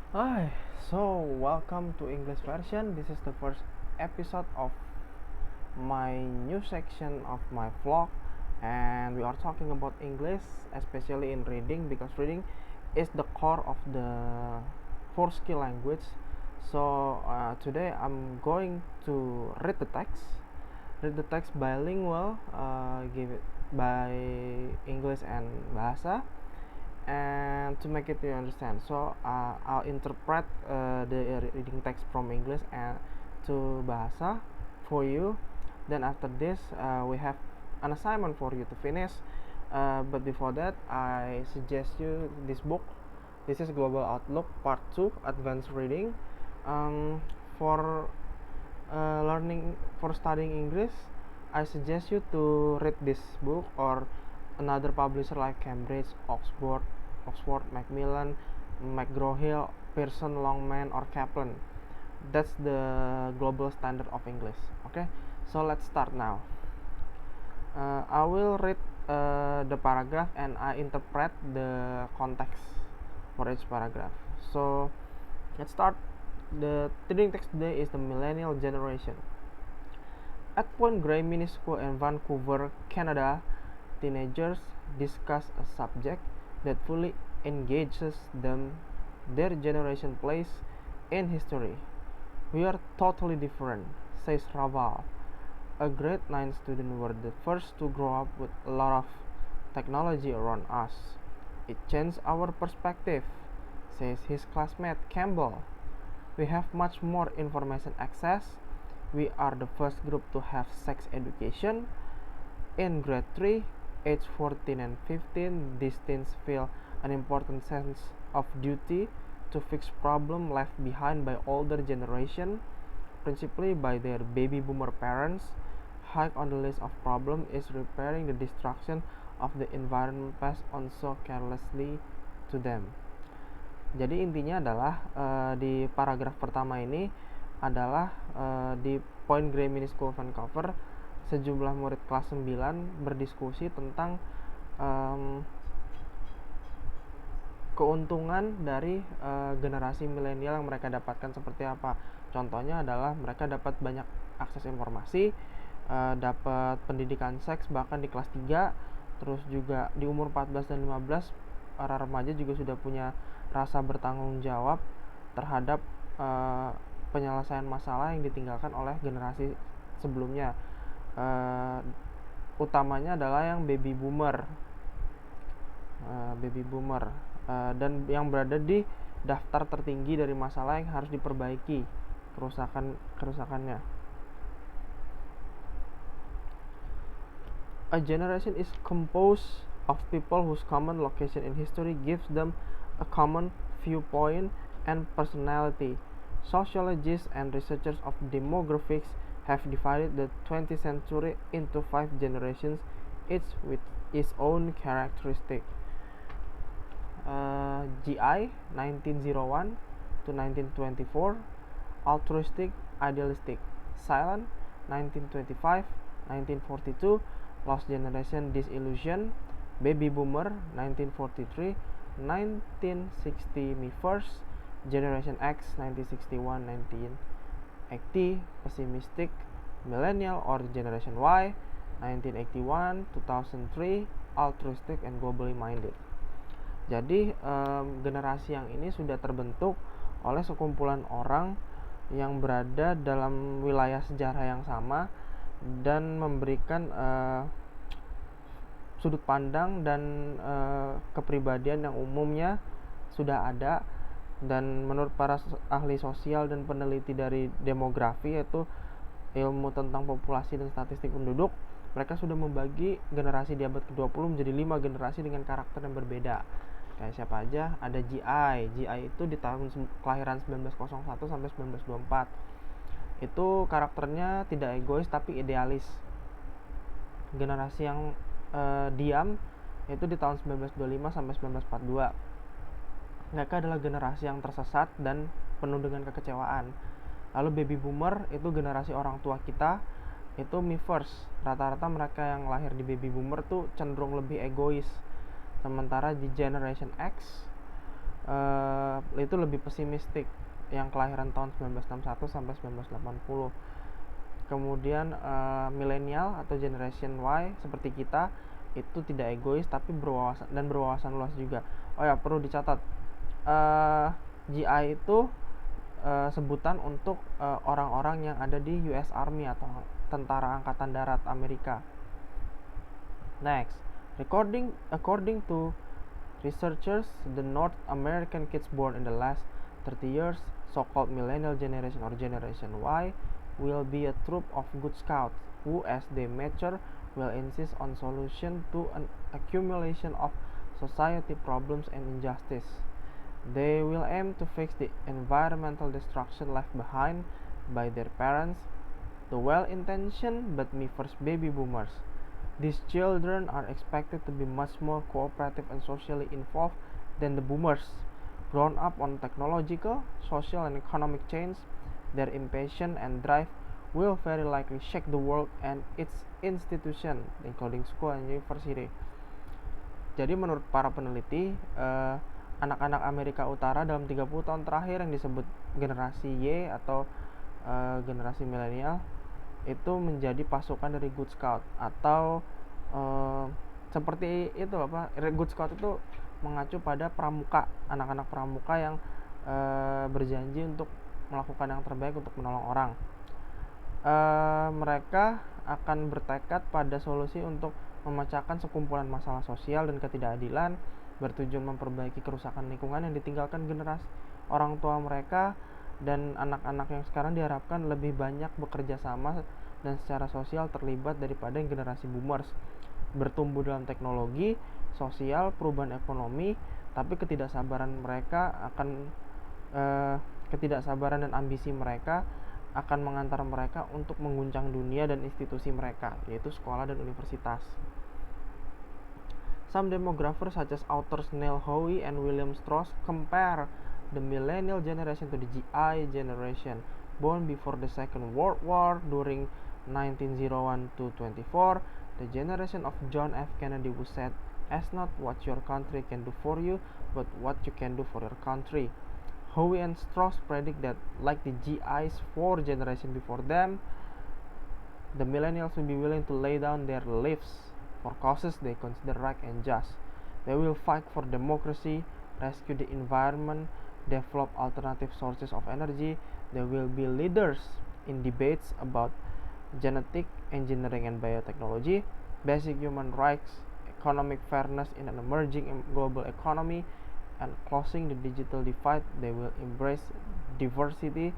Hi, so welcome to English version. This is the first episode of my new section of my vlog, and we are talking about English, especially in reading, because reading is the core of the four skill language. So today I'm going to read the text bilingual, give it by English and Bahasa, and to make it you understand. So I'll interpret the reading text from English and to Bahasa for you. Then after this we have an assignment for you to finish, but before that I suggest you this book. This is Global Outlook Part 2 Advanced Reading. For learning, for studying English, I suggest you to read this book or another publisher like Cambridge, Oxford, Macmillan, McGraw-Hill, Pearson, Longman, or Kaplan. That's the global standard of English. Okay, so let's start now. I will read the paragraph and I interpret the context for each paragraph. So let's start. The reading text today is the millennial generation. At Point Grey Mini School in Vancouver, Canada, teenagers discuss a subject that fully engages them, their generation place in history. We are totally different, says Raval. A grade 9 student were the first to grow up with a lot of technology around us. It changed our perspective, says his classmate Campbell. We have much more information access. We are the first group to have sex education. In grade 3, age 14 and 15, these teens feel an important sense of duty to fix problems left behind by older generation, principally by their baby boomer parents. High on the list of problems is repairing the destruction of the environment passed on so carelessly to them. Jadi intinya adalah di paragraf pertama ini adalah di Point Grey Mini School Vancouver, sejumlah murid kelas 9 berdiskusi tentang keuntungan dari generasi milenial yang mereka dapatkan seperti apa. Contohnya adalah mereka dapat banyak akses informasi, dapat pendidikan seks bahkan di kelas 3, terus juga di umur 14 dan 15 para remaja juga sudah punya rasa bertanggung jawab terhadap penyelesaian masalah yang ditinggalkan oleh generasi sebelumnya. Utamanya adalah yang baby boomer, dan yang berada di daftar tertinggi dari masalah yang harus diperbaiki kerusakannya. A generation is composed of people whose common location in history gives them a common viewpoint and personality. Sociologists and researchers of demographics have divided the 20th century into 5 generations, each with its own characteristic. GI 1901 to 1924, altruistic, idealistic. Silent 1925, 1942, Lost Generation, Disillusion. Baby Boomer 1943, 1960, Me First. Generation X 1961, 1980, Pessimistic. Millennial or Generation Y 1981, 2003, Altruistic and Globally Minded. Jadi generasi yang ini sudah terbentuk oleh sekumpulan orang yang berada dalam wilayah sejarah yang sama dan memberikan sudut pandang dan kepribadian yang umumnya sudah ada. Dan menurut para ahli sosial dan peneliti dari demografi, yaitu ilmu tentang populasi dan statistik penduduk, mereka sudah membagi generasi di abad ke-20 menjadi 5 generasi dengan karakter yang berbeda. Kayak siapa aja? Ada GI itu di tahun kelahiran 1901 sampai 1924. Itu karakternya tidak egois tapi idealis. Generasi yang diam itu di tahun 1925 sampai 1942. Mereka adalah generasi yang tersesat dan penuh dengan kekecewaan. Lalu baby boomer itu generasi orang tua kita, itu me first. Rata-rata mereka yang lahir di baby boomer tuh cenderung lebih egois. Sementara di Generation X itu lebih pesimistik, yang kelahiran tahun 1961 sampai 1980. Kemudian milenial atau generation Y seperti kita itu tidak egois tapi berwawasan luas juga. Oh ya, perlu dicatat, GI itu sebutan untuk orang-orang yang ada di US Army atau Tentara Angkatan Darat Amerika. Next, according to researchers, the North American kids born in the last 30 years, so-called millennial generation or generation Y, will be a troop of good scouts who, as they mature, will insist on solution to an accumulation of society problems and injustice. They will aim to fix the environmental destruction left behind by their parents, the well-intentioned but me-first baby boomers. These children are expected to be much more cooperative and socially involved than the boomers. Grown up on technological, social, and economic change, their impatience and drive will very likely shake the world and its institution, including school and university. Jadi menurut para peneliti, anak-anak Amerika Utara dalam 30 tahun terakhir yang disebut generasi Y atau generasi milenial itu menjadi pasukan dari Good Scout atau seperti itu Good Scout itu mengacu pada pramuka, anak-anak pramuka yang berjanji untuk melakukan yang terbaik untuk menolong orang. Mereka akan bertekad pada solusi untuk memecahkan sekumpulan masalah sosial dan ketidakadilan, bertujuan memperbaiki kerusakan lingkungan yang ditinggalkan generasi orang tua mereka, dan anak-anak yang sekarang diharapkan lebih banyak bekerja sama dan secara sosial terlibat daripada yang generasi boomers, bertumbuh dalam teknologi, sosial, perubahan ekonomi, tapi ketidaksabaran dan ambisi mereka akan mengantar mereka untuk mengguncang dunia dan institusi mereka, yaitu sekolah dan universitas. Some demographers such as authors Neil Howe and William Strauss compare the millennial generation to the GI generation, born before the Second World War during 1901 to 24, the generation of John F. Kennedy, who said, "Ask not what your country can do for you, but what you can do for your country." Howe and Strauss predict that, like the GIs 4 generations before them, the millennials will be willing to lay down their lives for causes they consider right and just. They will fight for democracy, rescue the environment, develop alternative sources of energy. They will be leaders in debates about genetic engineering and biotechnology, basic human rights, economic fairness in an emerging global economy, and closing the digital divide. They will embrace diversity,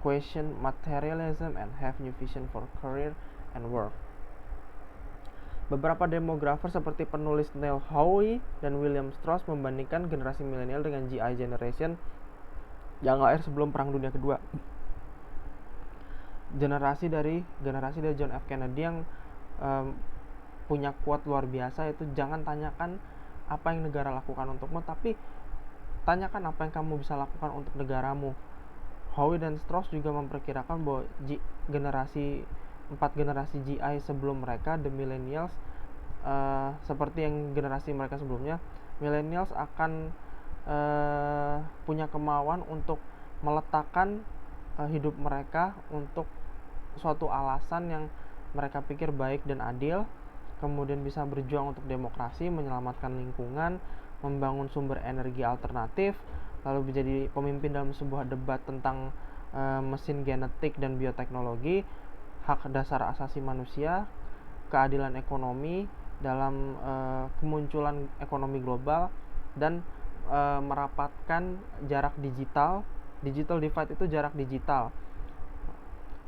question materialism, and have new vision for career and work. Beberapa demografer seperti penulis Neil Howe dan William Strauss membandingkan generasi milenial dengan GI generation yang lahir sebelum Perang Dunia Kedua. Generasi dari John F. Kennedy yang punya quote luar biasa, yaitu jangan tanyakan apa yang negara lakukan untukmu, tapi tanyakan apa yang kamu bisa lakukan untuk negaramu. Howe dan Strauss juga memperkirakan bahwa empat generasi GI sebelum mereka, the millennials, seperti yang generasi mereka sebelumnya, millennials akan punya kemauan untuk meletakkan hidup mereka untuk suatu alasan yang mereka pikir baik dan adil, kemudian bisa berjuang untuk demokrasi, menyelamatkan lingkungan, membangun sumber energi alternatif, lalu menjadi pemimpin dalam sebuah debat tentang mesin genetik dan bioteknologi, hak dasar asasi manusia, keadilan ekonomi dalam kemunculan ekonomi global, dan merapatkan jarak digital divide itu jarak digital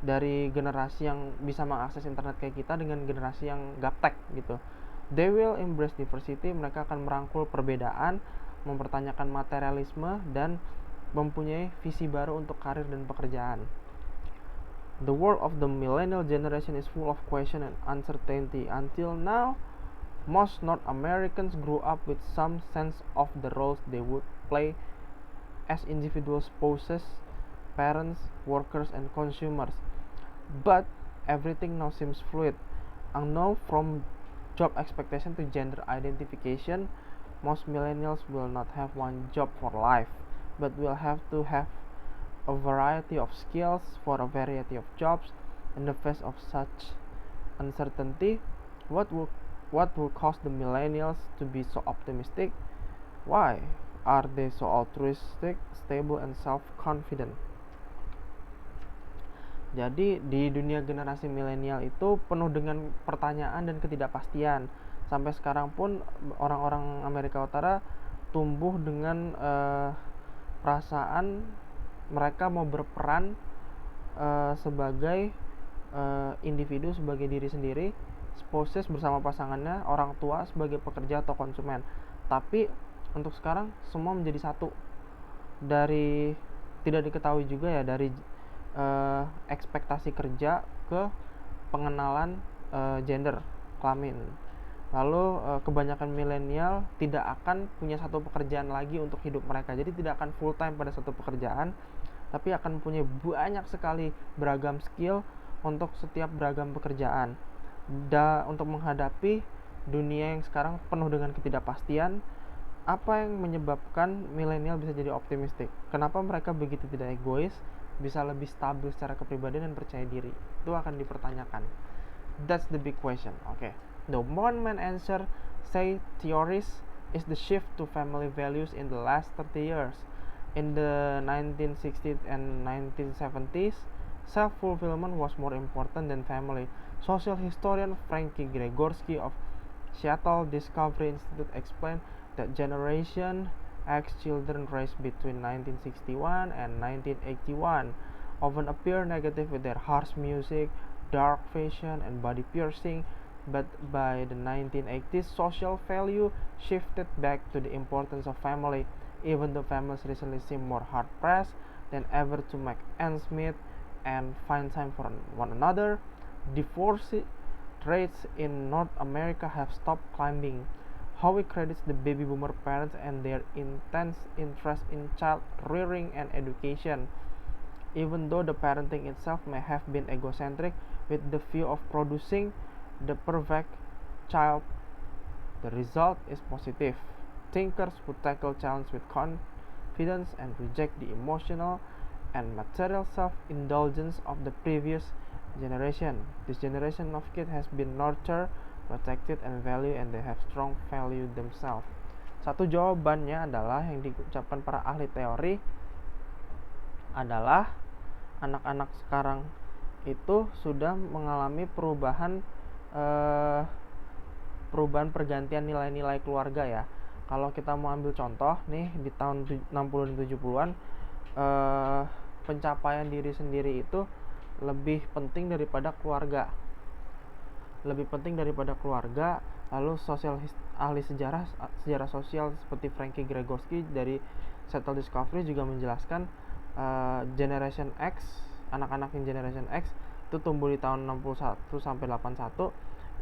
dari generasi yang bisa mengakses internet kayak kita dengan generasi yang gaptek gitu. They will embrace diversity, mereka akan merangkul perbedaan, mempertanyakan materialisme, dan mempunyai visi baru untuk karir dan pekerjaan. The world of the millennial generation is full of question and uncertainty. Until now, most North Americans grew up with some sense of the roles they would play as individual spouses, parents, workers, and consumers. But everything now seems fluid. Unknown from job expectation to gender identification, most millennials will not have one job for life. but will have to have a variety of skills for a variety of jobs. In the face of such uncertainty, what will cause the millennials to be so optimistic? Why are they so altruistic, stable, and self-confident? Jadi di dunia generasi milenial itu penuh dengan pertanyaan dan ketidakpastian. Sampai sekarang pun orang-orang Amerika Utara tumbuh dengan perasaan mereka mau berperan sebagai individu, sebagai diri sendiri, spouses bersama pasangannya, orang tua sebagai pekerja atau konsumen. Tapi untuk sekarang semua menjadi satu. Dari tidak diketahui juga ya, dari ekspektasi kerja ke pengenalan gender, kelamin. Lalu kebanyakan milenial tidak akan punya satu pekerjaan lagi untuk hidup mereka. Jadi tidak akan full time pada satu pekerjaan, tapi akan punya banyak sekali beragam skill untuk setiap beragam pekerjaan. Untuk menghadapi dunia yang sekarang penuh dengan ketidakpastian, apa yang menyebabkan milenial bisa jadi optimistik? Kenapa mereka begitu tidak egois, bisa lebih stabil secara kepribadian dan percaya diri? Itu akan dipertanyakan. That's the big question. Okay. The one man answer, say theories, is the shift to family values in the last 30 years. In the 1960s and 1970s, self-fulfillment was more important than family. Social historian Frankie Gregorsky of Seattle Discovery Institute explained that Generation X children raised between 1961 and 1981 often appear negative with their harsh music, dark fashion, and body piercing, but by the 1980s, social value shifted back to the importance of family, even though families recently seem more hard-pressed than ever to make ends meet and find time for one another. Divorce rates in North America have stopped climbing. Howie credits the baby boomer parents and their intense interest in child rearing and education. Even though the parenting itself may have been egocentric with the view of producing the perfect child, the result is positive. Thinkers who tackle challenge with confidence and reject the emotional and material self-indulgence of the previous generation. This generation of kids has been nurtured, protected, and valued, and they have strong value themselves. Satu jawabannya adalah yang diucapkan para ahli teori adalah anak-anak sekarang itu sudah mengalami perubahan pergantian nilai-nilai keluarga ya. Kalau kita mau ambil contoh nih, di tahun 60 dan 70-an pencapaian diri sendiri itu lebih penting daripada keluarga. Lalu ahli sejarah sosial seperti Frankie Gregorsky dari Seattle Discovery juga menjelaskan Generation X, anak-anak yang Generation X itu tumbuh di tahun 61 sampai 81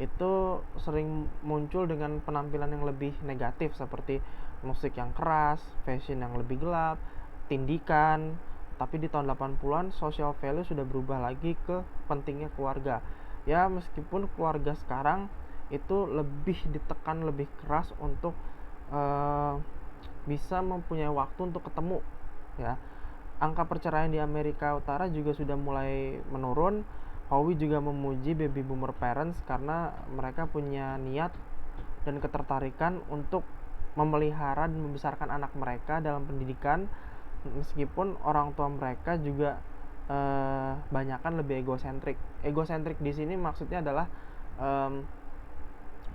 itu sering muncul dengan penampilan yang lebih negatif seperti musik yang keras, fashion yang lebih gelap, tindikan. Tapi di tahun 80-an social value sudah berubah lagi ke pentingnya keluarga. Ya, meskipun keluarga sekarang itu lebih ditekan lebih keras untuk bisa mempunyai waktu untuk ketemu ya. Angka perceraian di Amerika Utara juga sudah mulai menurun. Howie juga memuji baby boomer parents karena mereka punya niat dan ketertarikan untuk memelihara dan membesarkan anak mereka dalam pendidikan, meskipun orang tua mereka juga banyakan lebih egosentrik. Egosentrik di sini maksudnya adalah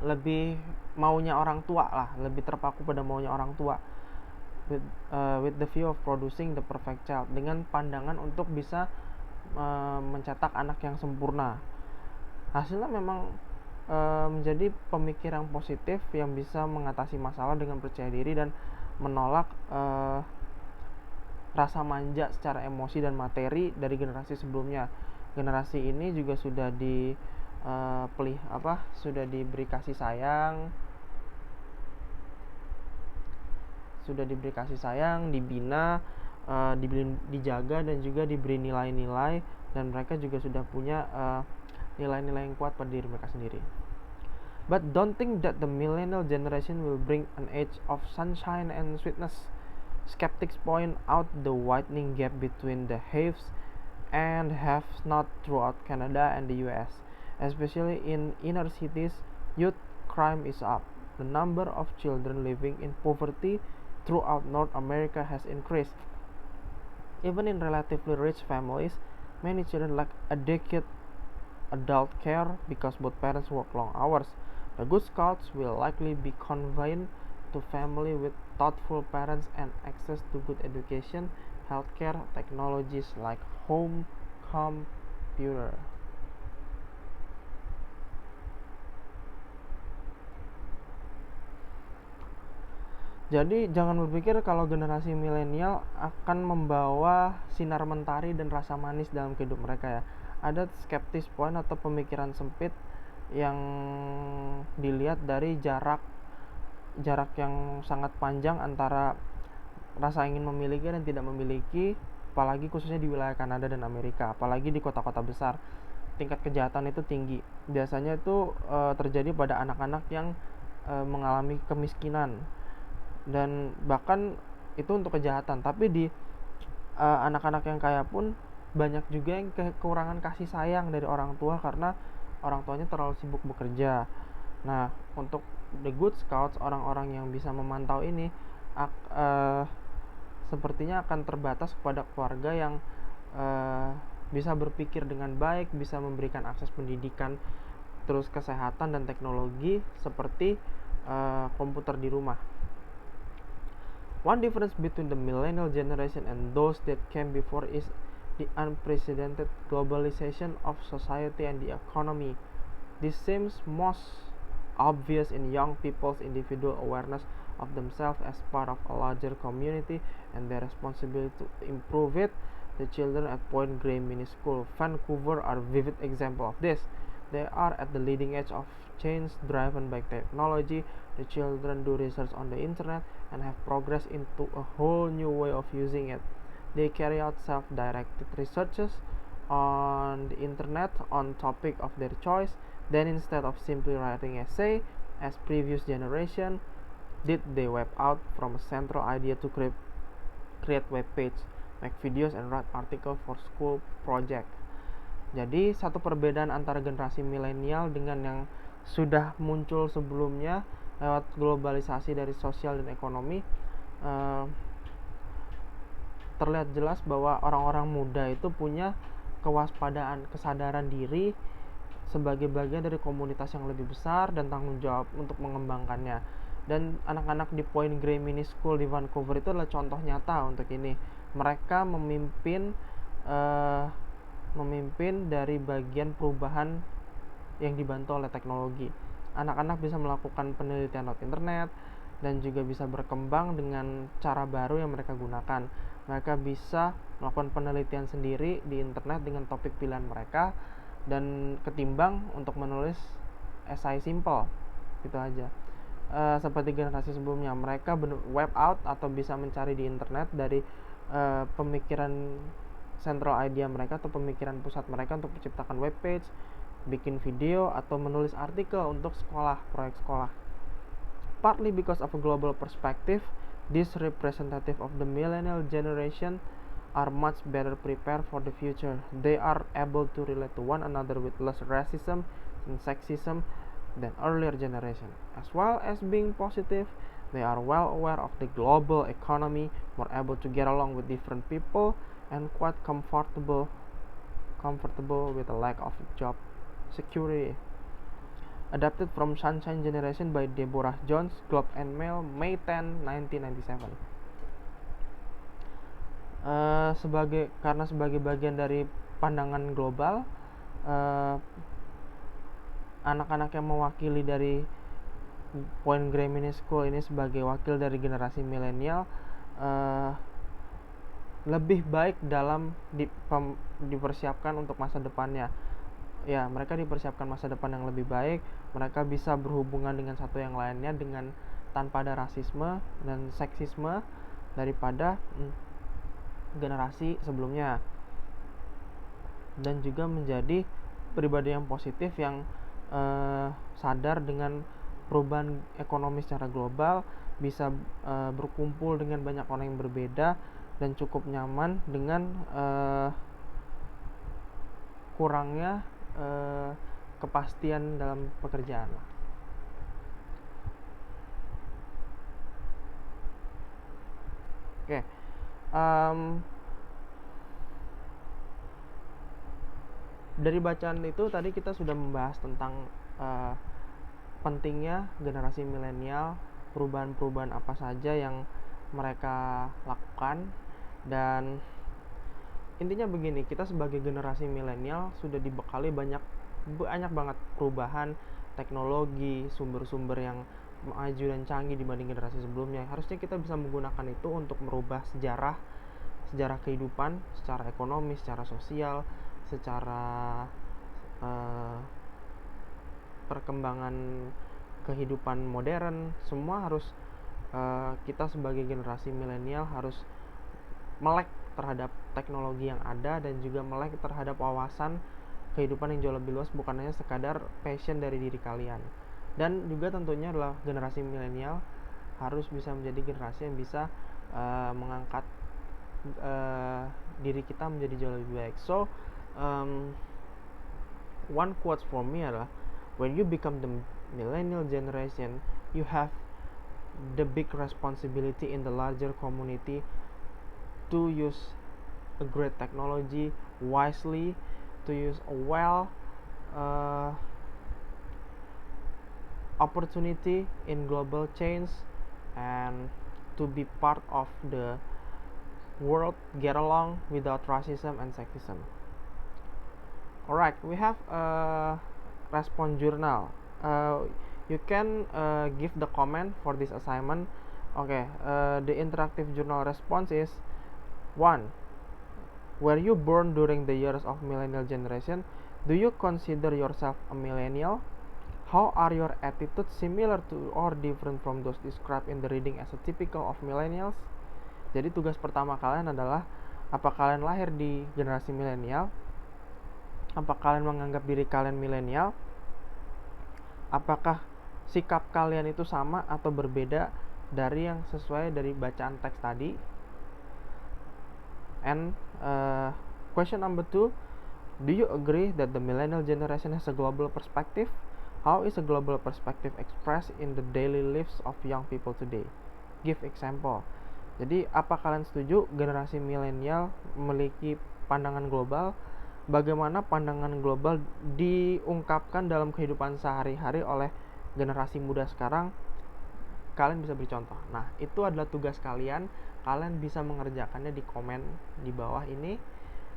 lebih maunya orang tua lah, lebih terpaku pada maunya orang tua. With the view of producing the perfect child, dengan pandangan untuk bisa mencetak anak yang sempurna. Hasilnya memang menjadi pemikiran positif yang bisa mengatasi masalah dengan percaya diri dan menolak rasa manja secara emosi dan materi dari generasi sebelumnya. Generasi ini juga sudah sudah diberi kasih sayang, dibina, dijaga, dan juga diberi nilai-nilai, dan mereka juga sudah punya nilai-nilai yang kuat pada diri mereka sendiri. But don't think that the millennial generation will bring an age of sunshine and sweetness. Skeptics point out the widening gap between the haves and have-not throughout Canada and the US. Especially in inner cities, youth crime is up. The number of children living in poverty throughout North America has increased. Even in relatively rich families, many children lack adequate adult care because both parents work long hours. The Good Scouts will likely be confined to family with thoughtful parents and access to good education, healthcare, technologies like home computer. Jadi jangan berpikir kalau generasi milenial akan membawa sinar mentari dan rasa manis dalam kehidupan mereka ya. Ada skeptis point atau pemikiran sempit yang dilihat dari jarak yang sangat panjang antara rasa ingin memiliki dan tidak memiliki, apalagi khususnya di wilayah Kanada dan Amerika, apalagi di kota-kota besar. Tingkat kejahatan itu tinggi. Biasanya itu terjadi pada anak-anak yang mengalami kemiskinan. Dan bahkan itu untuk kejahatan, tapi di anak-anak yang kaya pun banyak juga yang kekurangan kasih sayang dari orang tua karena orang tuanya terlalu sibuk bekerja. Nah, untuk the Good Scouts, orang-orang yang bisa memantau ini sepertinya akan terbatas kepada keluarga yang bisa berpikir dengan baik, bisa memberikan akses pendidikan, terus kesehatan dan teknologi seperti komputer di rumah. One difference between the millennial generation and those that came before is the unprecedented globalization of society and the economy. This seems most obvious in young people's individual awareness of themselves as part of a larger community and their responsibility to improve it. The children at Point Grey Mini School, Vancouver, are a vivid example of this. They are at the leading edge of change driven by technology. The children do research on the internet and have progressed into a whole new way of using it. They carry out self-directed researches on the internet on topic of their choice. Then instead of simply writing essay as previous generation did, they web out from a central idea to create web page, make videos and write article for school project. Jadi satu perbedaan antara generasi milenial dengan yang sudah muncul sebelumnya lewat globalisasi dari sosial dan ekonomi, terlihat jelas bahwa orang-orang muda itu punya kewaspadaan, kesadaran diri sebagai bagian dari komunitas yang lebih besar dan tanggung jawab untuk mengembangkannya. Dan anak-anak di Point Grey Mini School di Vancouver itu adalah contoh nyata untuk ini. Mereka memimpin dari bagian perubahan yang dibantu oleh teknologi. Anak-anak bisa melakukan penelitian lewat internet dan juga bisa berkembang dengan cara baru yang mereka gunakan. Mereka bisa melakukan penelitian sendiri di internet dengan topik pilihan mereka, dan ketimbang untuk menulis esai simple gitu aja. Seperti generasi sebelumnya, mereka web out atau bisa mencari di internet dari pemikiran central idea mereka atau pemikiran pusat mereka untuk menciptakan web page, bikin video atau menulis artikel untuk sekolah, proyek sekolah. Partly because of a global perspective, these representative of the millennial generation are much better prepared for the future. They are able to relate to one another with less racism and sexism than earlier generation. As well as being positive, they are well aware of the global economy, more able to get along with different people, and quite comfortable with a lack of job security. Adapted from Sunshine Generation by Deborah Jones, Globe and Mail, May 10, 1997. Karena sebagai bagian dari pandangan global, anak-anak yang mewakili dari Point Grey Mini School ini sebagai wakil dari generasi milenial lebih baik dalam dipersiapkan untuk masa depannya. Ya, mereka dipersiapkan masa depan yang lebih baik. Mereka bisa berhubungan dengan satu yang lainnya dengan tanpa ada rasisme dan seksisme daripada generasi sebelumnya, dan juga menjadi pribadi yang positif yang sadar dengan perubahan ekonomi secara global bisa berkumpul dengan banyak orang yang berbeda dan cukup nyaman dengan kurangnya kepastian dalam pekerjaan. Oke, dari bacaan itu tadi kita sudah membahas tentang pentingnya generasi milenial, perubahan-perubahan apa saja yang mereka lakukan, dan intinya begini, kita sebagai generasi milenial sudah dibekali banyak banget perubahan teknologi, sumber-sumber yang maju dan canggih dibanding generasi sebelumnya. Harusnya kita bisa menggunakan itu untuk merubah sejarah kehidupan, secara ekonomi, secara sosial, secara perkembangan kehidupan modern. Semua harus kita sebagai generasi milenial harus melek terhadap teknologi yang ada dan juga melek terhadap wawasan kehidupan yang jauh lebih luas, bukan hanya sekadar passion dari diri kalian. Dan juga tentunya adalah generasi milenial harus bisa menjadi generasi yang bisa mengangkat diri kita menjadi jauh lebih baik. So one quote for me adalah, when you become the millennial generation, you have the big responsibility in the larger community to use a great technology wisely, to use a opportunity in global change, and to be part of the world, get along without racism and sexism. Alright, we have a response journal. You can give the comment for this assignment. Okay, the interactive journal response is 1. Were you born during the years of millennial generation? Do you consider yourself a millennial? How are your attitudes similar to or different from those described in the reading as a typical of millennials? Jadi tugas pertama kalian adalah, apa kalian lahir di generasi milenial? Apa kalian menganggap diri kalian milenial? Apakah sikap kalian itu sama atau berbeda dari yang sesuai dari bacaan teks tadi? And question number 2, do you agree that the millennial generation has a global perspective? How is a global perspective expressed in the daily lives of young people today? Give example. Jadi, apa kalian setuju generasi milenial memiliki pandangan global? Bagaimana pandangan global diungkapkan dalam kehidupan sehari-hari oleh generasi muda sekarang? Kalian bisa beri contoh. Nah, itu adalah tugas kalian. Kalian bisa mengerjakannya di komen di bawah ini.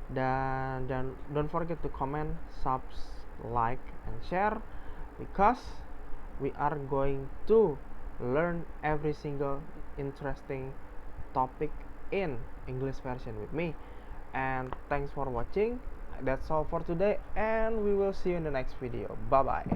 Dan don't forget to comment, subs, like, and share, because we are going to learn every single interesting topic in English version with me. And thanks for watching. That's all for today, and we will see you in the next video. Bye bye.